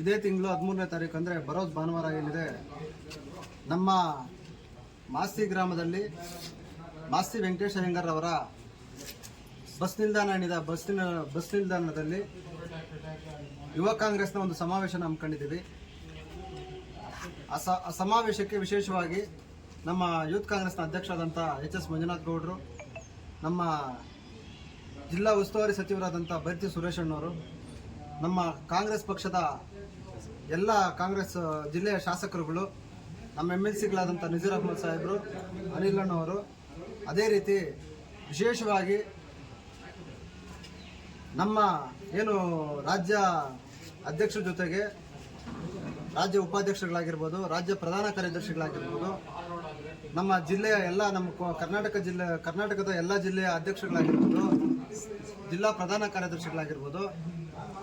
ಇದೇ ತಿಂಗಳು 13ನೇ ತಾರೀಕು ಅಂದರೆ ಬರೋ ಭಾನುವಾರ ಏನಿದೆ, ನಮ್ಮ ಮಾಸ್ತಿ ಗ್ರಾಮದಲ್ಲಿ ಮಾಸ್ತಿ ವೆಂಕಟೇಶ ಅಯ್ಯಂಗಾರ್ ಅವರ ಬಸ್ ನಿಲ್ದಾಣದಲ್ಲಿ ಯುವ ಕಾಂಗ್ರೆಸ್ನ ಒಂದು ಸಮಾವೇಶನ ಹಮ್ಮಿಕೊಂಡಿದ್ದೀವಿ. ಆ ಸಮಾವೇಶಕ್ಕೆ ವಿಶೇಷವಾಗಿ ನಮ್ಮ ಯೂತ್ ಕಾಂಗ್ರೆಸ್ನ ಅಧ್ಯಕ್ಷರಾದಂಥ ಎಚ್ ಎಸ್ ಮಂಜುನಾಥ್ ಗೌಡರು, ನಮ್ಮ ಜಿಲ್ಲಾ ಉಸ್ತುವಾರಿ ಸಚಿವರಾದಂಥ ಬೈರತಿ ಸುರೇಶ್ ಅಣ್ಣವರು, ನಮ್ಮ ಕಾಂಗ್ರೆಸ್ ಪಕ್ಷದ ಎಲ್ಲ ಕಾಂಗ್ರೆಸ್ ಜಿಲ್ಲೆಯ ಶಾಸಕರುಗಳು, ನಮ್ಮ MLCಗಳಾದಂಥ ನಜೀರ್ ಅಹ್ಮದ್ ಸಾಹೇಬರು, ಅನಿಲ್ ಅಣ್ಣವರು, ಅದೇ ರೀತಿ ವಿಶೇಷವಾಗಿ ನಮ್ಮ ಏನು ರಾಜ್ಯ ಅಧ್ಯಕ್ಷರ ಜೊತೆಗೆ ರಾಜ್ಯ ಉಪಾಧ್ಯಕ್ಷರುಗಳಾಗಿರ್ಬೋದು, ರಾಜ್ಯ ಪ್ರಧಾನ ಕಾರ್ಯದರ್ಶಿಗಳಾಗಿರ್ಬೋದು, ನಮ್ಮ ಜಿಲ್ಲೆಯ ಎಲ್ಲ ನಮ್ಮ ಕರ್ನಾಟಕದ ಎಲ್ಲ ಜಿಲ್ಲೆಯ ಅಧ್ಯಕ್ಷರುಗಳಾಗಿರ್ಬೋದು, ಜಿಲ್ಲಾ ಪ್ರಧಾನ ಕಾರ್ಯದರ್ಶಿಗಳಾಗಿರ್ಬೋದು,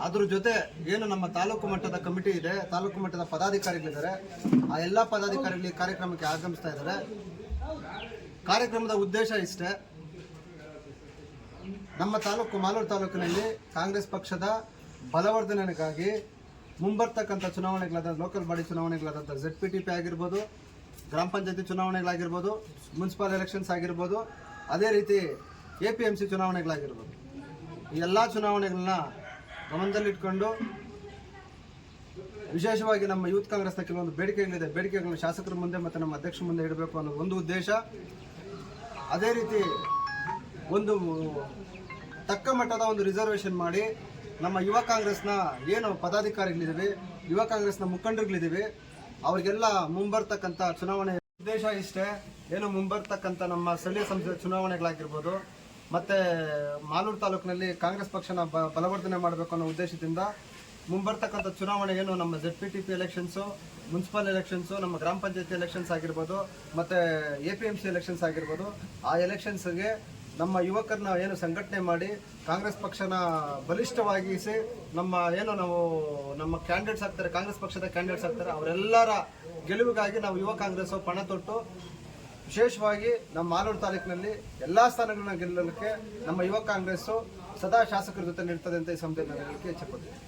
ಅದ್ರ ಜೊತೆ ಏನು ನಮ್ಮ ತಾಲೂಕು ಮಟ್ಟದ ಕಮಿಟಿ ಇದೆ, ತಾಲೂಕು ಮಟ್ಟದ ಪದಾಧಿಕಾರಿಗಳಿದ್ದಾರೆ, ಆ ಎಲ್ಲ ಪದಾಧಿಕಾರಿಗಳು ಈ ಕಾರ್ಯಕ್ರಮಕ್ಕೆ ಆಗಮಿಸ್ತಾ ಇದ್ದಾರೆ. ಕಾರ್ಯಕ್ರಮದ ಉದ್ದೇಶ ಇಷ್ಟೇ, ನಮ್ಮ ಮಾಲೂರು ತಾಲೂಕಿನಲ್ಲಿ ಕಾಂಗ್ರೆಸ್ ಪಕ್ಷದ ಬಲವರ್ಧನೆಗಾಗಿ ಮುಂಬರ್ತಕ್ಕಂಥ ಚುನಾವಣೆಗಳಾದ ಲೋಕಲ್ ಬಾಡಿ ಚುನಾವಣೆಗಳಾದಂಥ ZPTP ಆಗಿರ್ಬೋದು, ಗ್ರಾಮ ಪಂಚಾಯತಿ ಚುನಾವಣೆಗಳಾಗಿರ್ಬೋದು, ಮುನ್ಸಿಪಲ್ ಎಲೆಕ್ಷನ್ಸ್ ಆಗಿರ್ಬೋದು, ಅದೇ ರೀತಿ APMC ಚುನಾವಣೆಗಳಾಗಿರ್ಬೋದು, ಈ ಎಲ್ಲ ಚುನಾವಣೆಗಳನ್ನ ಗಮನದಲ್ಲಿಟ್ಕೊಂಡು ವಿಶೇಷವಾಗಿ ನಮ್ಮ ಯೂತ್ ಕಾಂಗ್ರೆಸ್ನ ಕೆಲವೊಂದು ಬೇಡಿಕೆಗಳಿದೆ, ಬೇಡಿಕೆಗಳನ್ನ ಶಾಸಕರ ಮುಂದೆ ಮತ್ತು ನಮ್ಮ ಅಧ್ಯಕ್ಷರ ಮುಂದೆ ಇಡಬೇಕು ಅನ್ನೋ ಒಂದು ಉದ್ದೇಶ. ಅದೇ ರೀತಿ ಒಂದು ತಕ್ಕ ಮಟ್ಟದ ಒಂದು ರಿಸರ್ವೇಷನ್ ಮಾಡಿ ನಮ್ಮ ಯುವ ಕಾಂಗ್ರೆಸ್ನ ಏನು ಪದಾಧಿಕಾರಿಗಳಿದ್ದೀವಿ, ಯುವ ಕಾಂಗ್ರೆಸ್ನ ಮುಖಂಡರುಗಳಿದ್ದೀವಿ, ಅವ್ರಿಗೆಲ್ಲ ಮುಂಬರ್ತಕ್ಕಂಥ ಚುನಾವಣೆ ಉದ್ದೇಶ ಇಷ್ಟೇ. ಏನು ಮುಂಬರ್ತಕ್ಕಂಥ ನಮ್ಮ ಸ್ಥಳೀಯ ಸಂಸ್ಥೆ ಚುನಾವಣೆಗಳಾಗಿರ್ಬೋದು, ಮತ್ತು ಮಾಲೂರು ತಾಲೂಕಿನಲ್ಲಿ ಕಾಂಗ್ರೆಸ್ ಪಕ್ಷನ ಬಲವರ್ಧನೆ ಮಾಡಬೇಕು ಅನ್ನೋ ಉದ್ದೇಶದಿಂದ ಮುಂಬರ್ತಕ್ಕಂಥ ಚುನಾವಣೆ ಏನು ನಮ್ಮ ZPTP ಎಲೆಕ್ಷನ್ಸು, ಮುನ್ಸಿಪಲ್ ಎಲೆಕ್ಷನ್ಸು, ನಮ್ಮ ಗ್ರಾಮ ಪಂಚಾಯತಿ ಎಲೆಕ್ಷನ್ಸ್ ಆಗಿರ್ಬೋದು, ಮತ್ತು APMC ಎಲೆಕ್ಷನ್ಸ್ ಆಗಿರ್ಬೋದು, ಆ ಎಲೆಕ್ಷನ್ಸ್ಗೆ ನಮ್ಮ ಯುವಕರನ್ನ ಏನು ಸಂಘಟನೆ ಮಾಡಿ ಕಾಂಗ್ರೆಸ್ ಪಕ್ಷನ ಬಲಿಷ್ಠವಾಗಿಸಿ ನಮ್ಮ ಕ್ಯಾಂಡಿಡೇಟ್ಸ್ ಆಗ್ತಾರೆ, ಕಾಂಗ್ರೆಸ್ ಪಕ್ಷದ ಕ್ಯಾಂಡಿಡೇಟ್ಸ್ ಆಗ್ತಾರೆ, ಅವರೆಲ್ಲರ ಗೆಲುವಿಗಾಗಿ ನಾವು ಯುವ ಕಾಂಗ್ರೆಸ್ಸು ಪಣ ತೊಟ್ಟು ವಿಶೇಷವಾಗಿ ನಮ್ಮ ಮಾಲೂರು ತಾಲೂಕಿನಲ್ಲಿ ಎಲ್ಲ ಸ್ಥಾನಗಳನ್ನ ಗೆಲ್ಲಲಿಕ್ಕೆ ನಮ್ಮ ಯುವ ಕಾಂಗ್ರೆಸ್ಸು ಸದಾ ಶಾಸಕರ ಜೊತೆ ನಿಲ್ತದೆ ಅಂತ ಈ ಸಂದರ್ಭದಲ್ಲಿ ಹೇಳಲಿಕ್ಕೆ ಇಚ್ಛೆಪಡ್ತೀನಿ.